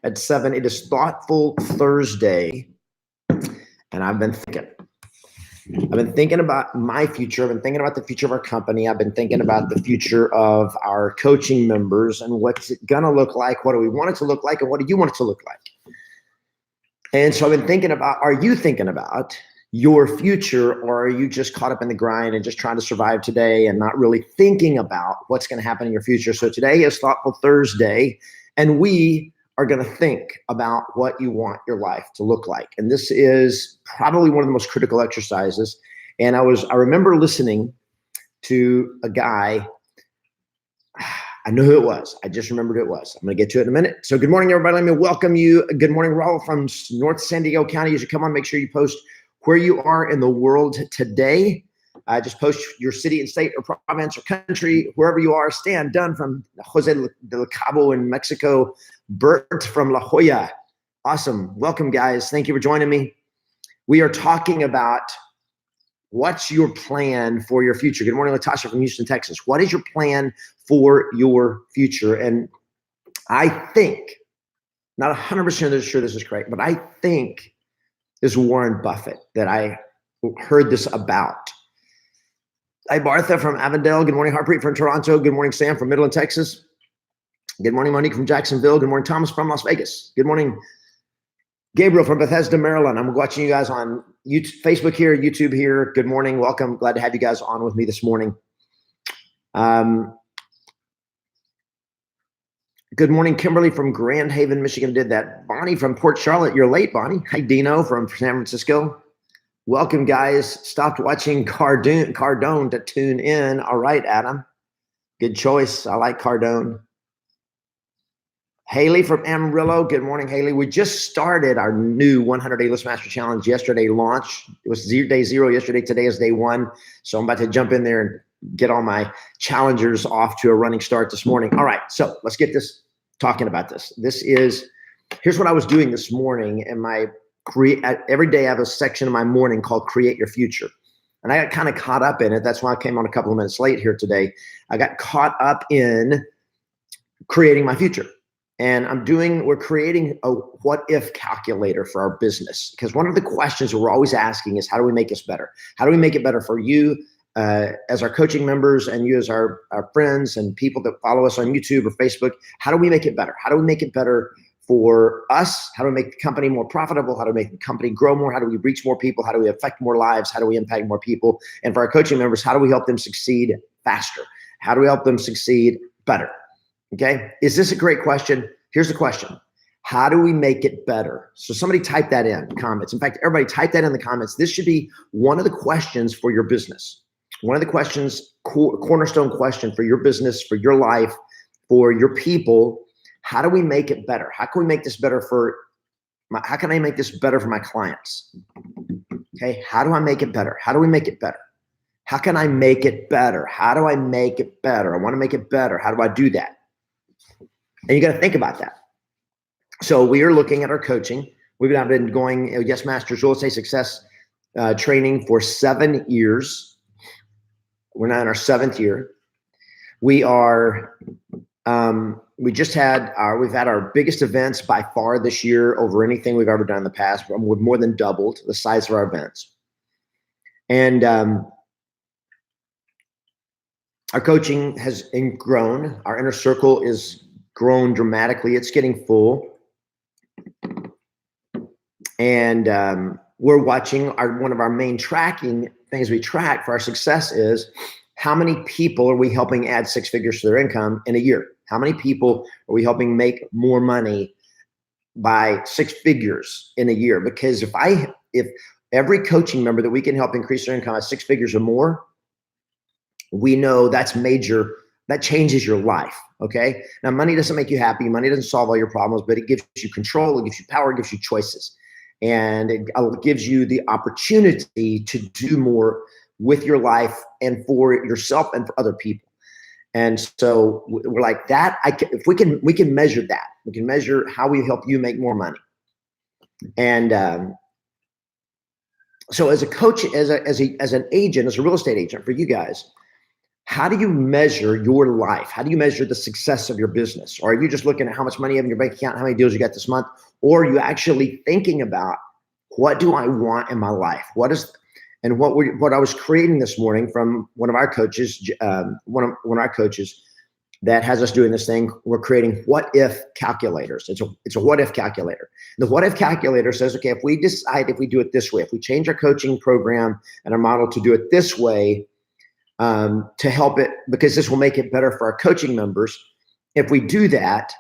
at 7. It is Thoughtful Thursday, and I've been thinking about my future. I've been thinking about the future of our company. I've been thinking about the future of our coaching members and what's it gonna look like, what do we want it to look like, and what do you want it to look like? And so I've been thinking about, are you thinking about your future, or are you just caught up in the grind and just trying to survive today and not really thinking about what's going to happen in your future? So today is Thoughtful Thursday, and we are going to think about what you want your life to look like. And this is probably one of the most critical exercises. And I remember listening to a guy. I know who it was. I just remembered who it was. I'm going to get to it in a minute. So good morning, everybody. Let me welcome you. Good morning, Raul from North San Diego County. As you come on, make sure you post where you are in the world today. Just post your city and state or province or country, wherever you are. Stan Dunn from Jose de Cabo in Mexico. Bert from La Jolla. Awesome. Welcome, guys. Thank you for joining me. We are talking about what's your plan for your future. Good morning, Latasha from Houston, Texas. What is your plan for your future? And I think, not 100% sure this is correct, but I think is Warren Buffett that I heard this about. Hi, Martha from Avondale. Good morning, Harpreet from Toronto. Good morning, Sam from Midland, Texas. Good morning, Monique from Jacksonville. Good morning, Thomas from Las Vegas. Good morning, Gabriel from Bethesda, Maryland. I'm watching you guys on YouTube, Facebook here, YouTube here. Good morning, welcome. Glad to have you guys on with me this morning. Good morning, Kimberly from Grand Haven, Michigan did that. Bonnie from Port Charlotte, you're late, Bonnie. Hi, Dino from San Francisco. Welcome, guys. Stopped watching Cardone to tune in. All right, Adam. Good choice. I like Cardone. Haley from Amarillo. Good morning, Haley. We just started our new 100-day List Master Challenge yesterday launch. It was day 0 yesterday. Today is day 1. So I'm about to jump in there and get all my challengers off to a running start this morning. All right, so let's get this talking about this. Here's what I was doing this morning in my every day I have a section of my morning called Create Your Future. And I got kind of caught up in it. That's why I came on a couple of minutes late here today. I got caught up in creating my future. And we're creating a what if calculator for our business. Because one of the questions that we're always asking is, how do we make this better? How do we make it better for you as our coaching members and you as our friends and people that follow us on YouTube or Facebook? How do we make it better? How do we make it better for us? How do we make the company more profitable? How do we make the company grow more? How do we reach more people? How do we affect more lives? How do we impact more people? And for our coaching members, how do we help them succeed faster? How do we help them succeed better? Okay, is this a great question? Here's the question. How do we make it better? So somebody type that in the comments. In fact, everybody type that in the comments. This should be one of the questions for your business. One of the questions, cornerstone question for your business, for your life, for your people. How do we make it better? How can we make this better how can I make this better for my clients? Okay, how do I make it better? How do we make it better? How can I make it better? How do I make it better? I want to make it better. How do I do that? And you got to think about that. So we are looking at our coaching. We've been going Yes Masters Real Estate Success training for 7 years. We're now in our 7th year. We've had our biggest events by far this year over anything we've ever done in the past. We've more than doubled the size of our events. And our coaching has grown. Our inner circle is grown dramatically. It's getting full. And we're watching one of our main tracking things we track for our success is how many people are we helping add 6 figures to their income in a year? How many people are we helping make more money by 6 figures in a year? Because if every coaching member that we can help increase their income by 6 figures or more, we know that's major. That changes your life, okay? Now, money doesn't make you happy. Money doesn't solve all your problems, but it gives you control, it gives you power, it gives you choices. And it gives you the opportunity to do more with your life and for yourself and for other people. And so we're like that. If we can measure that. We can measure how we help you make more money. And so as a coach, as an agent, as a real estate agent for you guys, how do you measure your life? How do you measure the success of your business? Or are you just looking at how much money you have in your bank account, how many deals you got this month? Or are you actually thinking about, what do I want in my life? What I was creating this morning from one of our coaches, one of our coaches that has us doing this thing. We're creating what if calculators. It's a what if calculator. The what if calculator says, okay, if we decide, if we do it this way, if we change our coaching program and our model to do it this way, to help it, because this will make it better for our coaching members. If we do that,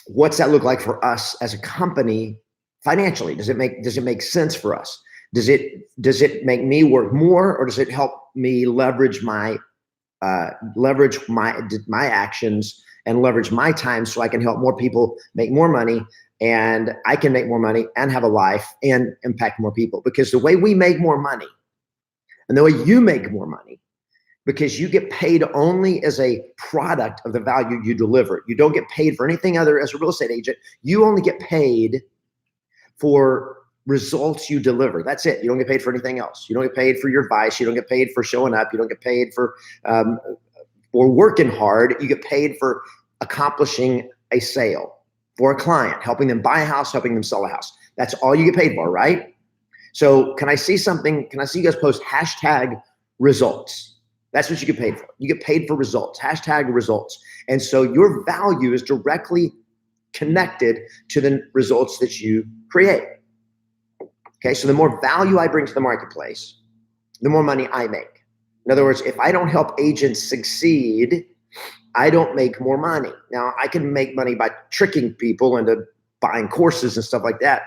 what's that look like for us as a company financially? Does it make sense for us? Does it make me work more, or does it help me leverage my actions and leverage my time so I can help more people make more money, and I can make more money and have a life and impact more people? Because the way we make more money and the way you make more money, because you get paid only as a product of the value you deliver. You don't get paid for anything other as a real estate agent. You only get paid for results you deliver. That's it. You don't get paid for anything else. You don't get paid for your advice. You don't get paid for showing up. You don't get paid for working hard. You get paid for accomplishing a sale for a client, helping them buy a house, helping them sell a house. That's all you get paid for, right? So can I see something? Can I see you guys post #results? That's what you get paid for. You get paid for results, #results. And so your value is directly connected to the results that you create. Okay, so the more value I bring to the marketplace, the more money I make. In other words, if I don't help agents succeed, I don't make more money. Now, I can make money by tricking people into buying courses and stuff like that.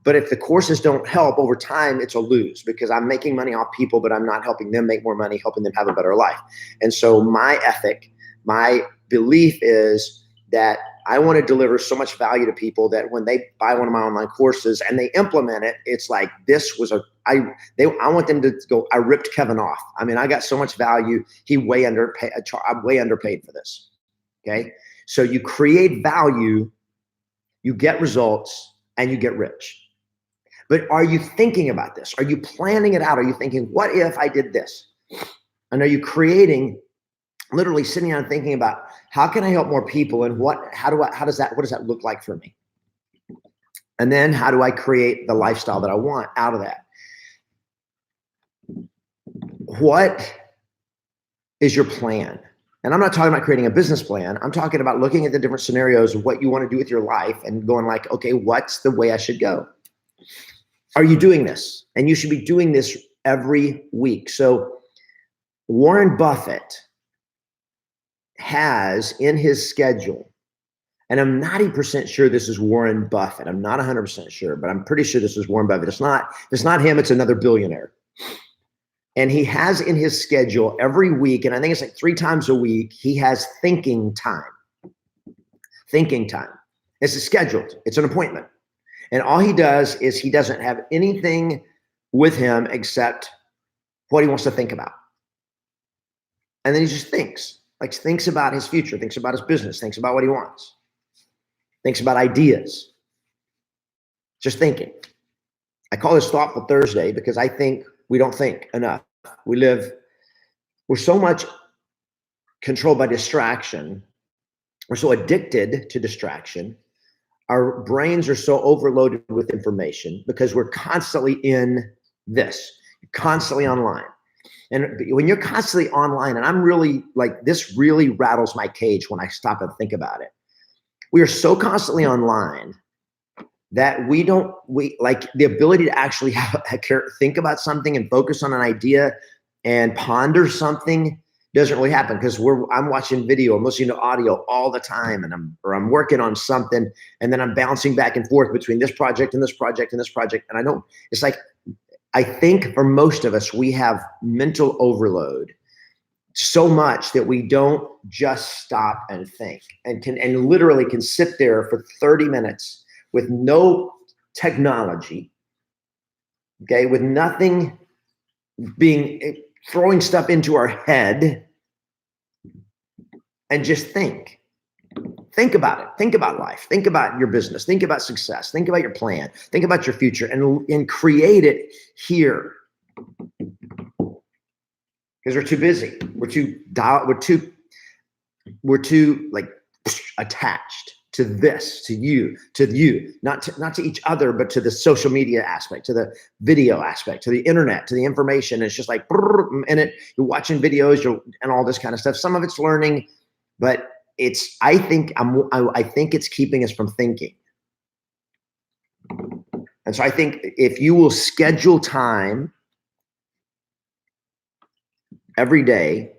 But if the courses don't help over time, it's a lose, because I'm making money off people, but I'm not helping them make more money, helping them have a better life. And so my ethic, my belief is that I want to deliver so much value to people that when they buy one of my online courses and they implement it, it's like, I want them to go, I ripped Kevin off. I mean, I got so much value. I'm way underpaid for this. Okay. So you create value, you get results, and you get rich. But are you thinking about this? Are you planning it out? Are you thinking, what if I did this? And are you creating, literally sitting down and thinking about, how can I help more people, and what does that look like for me? And then how do I create the lifestyle that I want out of that? What is your plan? And I'm not talking about creating a business plan. I'm talking about looking at the different scenarios of what you want to do with your life and going like, okay, what's the way I should go? Are you doing this? And you should be doing this every week. So Warren Buffett has in his schedule, and I'm 90% sure this is Warren Buffett. I'm not 100% sure, but I'm pretty sure this is Warren Buffett. It's not him. It's another billionaire. And he has in his schedule every week, and I think it's like 3 times a week, he has thinking time. Thinking time. It's scheduled. It's an appointment. And all he does is he doesn't have anything with him except what he wants to think about. And then he just thinks about his future, thinks about his business, thinks about what he wants, thinks about ideas, just thinking. I call this Thoughtful Thursday because I think we don't think enough. We're so much controlled by distraction. We're so addicted to distraction. Our brains are so overloaded with information because we're constantly in this, constantly online. And when you're constantly online, and I'm really like, this really rattles my cage when I stop and think about it. We are so constantly online that we like the ability to actually think about something and focus on an idea and ponder something doesn't really happen, because I'm watching video, I'm listening to audio all the time, and I'm working on something, and then I'm bouncing back and forth between this project and this project and this project. And it's like, I think for most of us, we have mental overload so much that we don't just stop and think, and literally can sit there for 30 minutes with no technology, okay, with nothing throwing stuff into our head, and just think about it. Think about life. Think about your business. Think about success. Think about your plan. Think about your future, and create it here. because we're too busy. We're too like attached to this, to you, not to each other, but to the social media aspect, to the video aspect, to the internet, to the information. It's just like in it. You're watching videos, and all this kind of stuff. Some of it's learning, but I think it's keeping us from thinking. And so I think if you will schedule time every day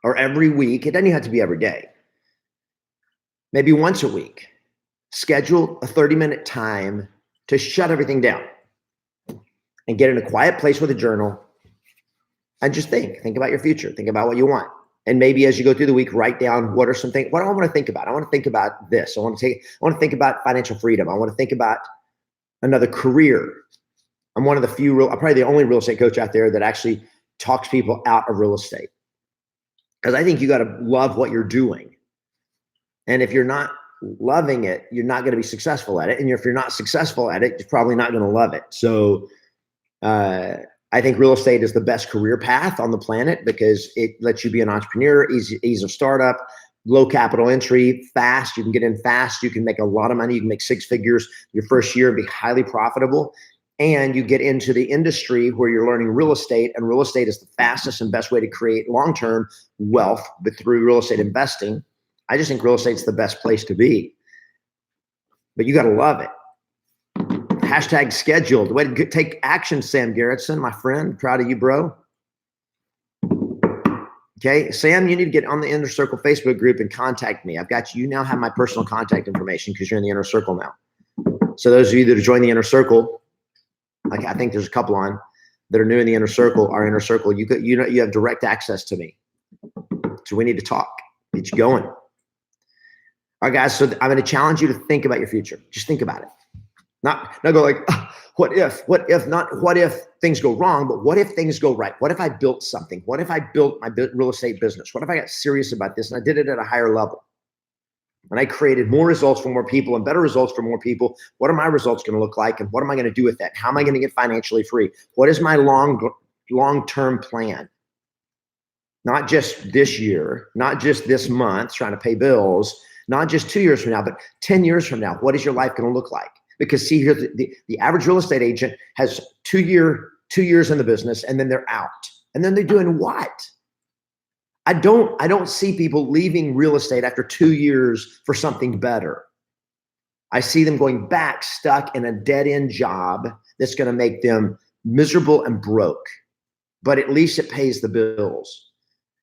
or every week, it doesn't even have to be every day, maybe once a week, schedule a 30-minute time to shut everything down and get in a quiet place with a journal and just think about your future, think about what you want. And maybe as you go through the week, write down what are some things, what do I want to think about? I want to think about this. I want to think about financial freedom. I want to think about another career. I'm one of the few I'm probably the only real estate coach out there that actually talks people out of real estate. Because I think you got to love what you're doing. And if you're not loving it, you're not going to be successful at it. And if you're not successful at it, you're probably not going to love it. So I think real estate is the best career path on the planet because it lets you be an entrepreneur, ease of startup, low capital entry, fast. You can get in fast. You can make a lot of money. You can make 6 figures your first year and be highly profitable. And you get into the industry where you're learning real estate, and real estate is the fastest and best way to create long-term wealth, but through real estate investing. I just think real estate's the best place to be, but you got to love it. Hashtag scheduled. Way to take action, Sam Garrettson, my friend. Proud of you, bro. Okay, Sam, you need to get on the Inner Circle Facebook group and contact me. I've got you now have my personal contact information because you're in the Inner Circle now. So those of you that are joining the Inner Circle, like I think there's a couple on that are new in the Inner Circle, our Inner Circle, you have direct access to me. So we need to talk. Get you going. All right, guys, so I'm going to challenge you to think about your future. Just think about it. Not go like, what if, not what if things go wrong, but what if things go right? What if I built something? What if I built my real estate business? What if I got serious about this and I did it at a higher level? And I created more results for more people and better results for more people. What are my results going to look like? And what am I going to do with that? How am I going to get financially free? What is my long-term plan? Not just this year, not just this month trying to pay bills, not just 2 years from now, but 10 years from now. What is your life going to look like? Because see here, the average real estate agent has 2 years in the business and then they're out. And then they're doing what? I don't see people leaving real estate after 2 years for something better. I see them going back stuck in a dead-end job that's going to make them miserable and broke. But at least it pays the bills.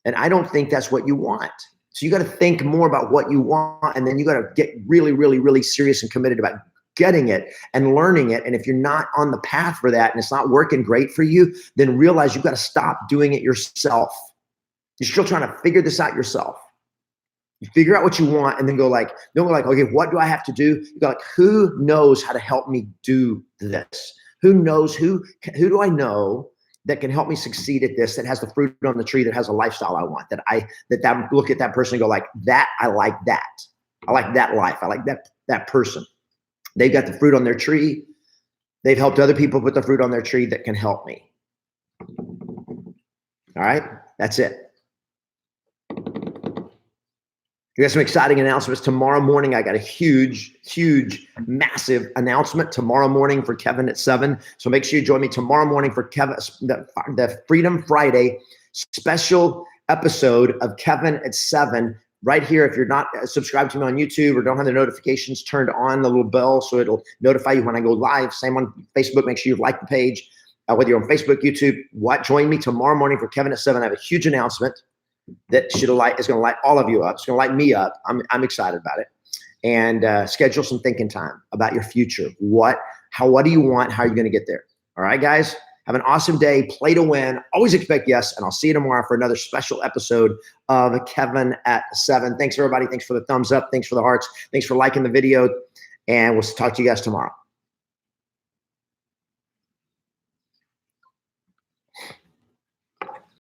And I don't think that's what you want. So you got to think more about what you want, and then you got to get really, really, really serious and committed about getting it and learning it. And if you're not on the path for that and it's not working great for you, then realize you've got to stop doing it yourself. You're still trying to figure this out yourself. You figure out what you want and then don't go like, okay, what do I have to do? You go like, who knows how to help me do this? Who knows, who do I know that can help me succeed at this, that has the fruit on the tree, that has a lifestyle I want, that look at that person and go like, that, I like that. I like that life. I like that person. They've got the fruit on their tree. They've helped other people put the fruit on their tree that can help me. All right, that's it. We got some exciting announcements tomorrow morning. I got a huge, massive announcement tomorrow morning for Kevin at 7. So make sure you join me tomorrow morning for Kevin, the Freedom Friday special episode of Kevin at 7. Right here, if you're not subscribed to me on YouTube or don't have the notifications turned on, the little bell, so it'll notify you when I go live. Same on Facebook. Make sure you like the page. Whether you're on Facebook, YouTube, join me tomorrow morning for Kevin at 7. I have a huge announcement that is going to light all of you up. It's going to light me up. I'm excited about it. And schedule some thinking time about your future. What do you want? How are you going to get there? All right, guys. Have an awesome day. Play to win. Always expect yes. And I'll see you tomorrow for another special episode of Kevin at 7. Thanks, everybody. Thanks for the thumbs up. Thanks for the hearts. Thanks for liking the video. And we'll talk to you guys tomorrow.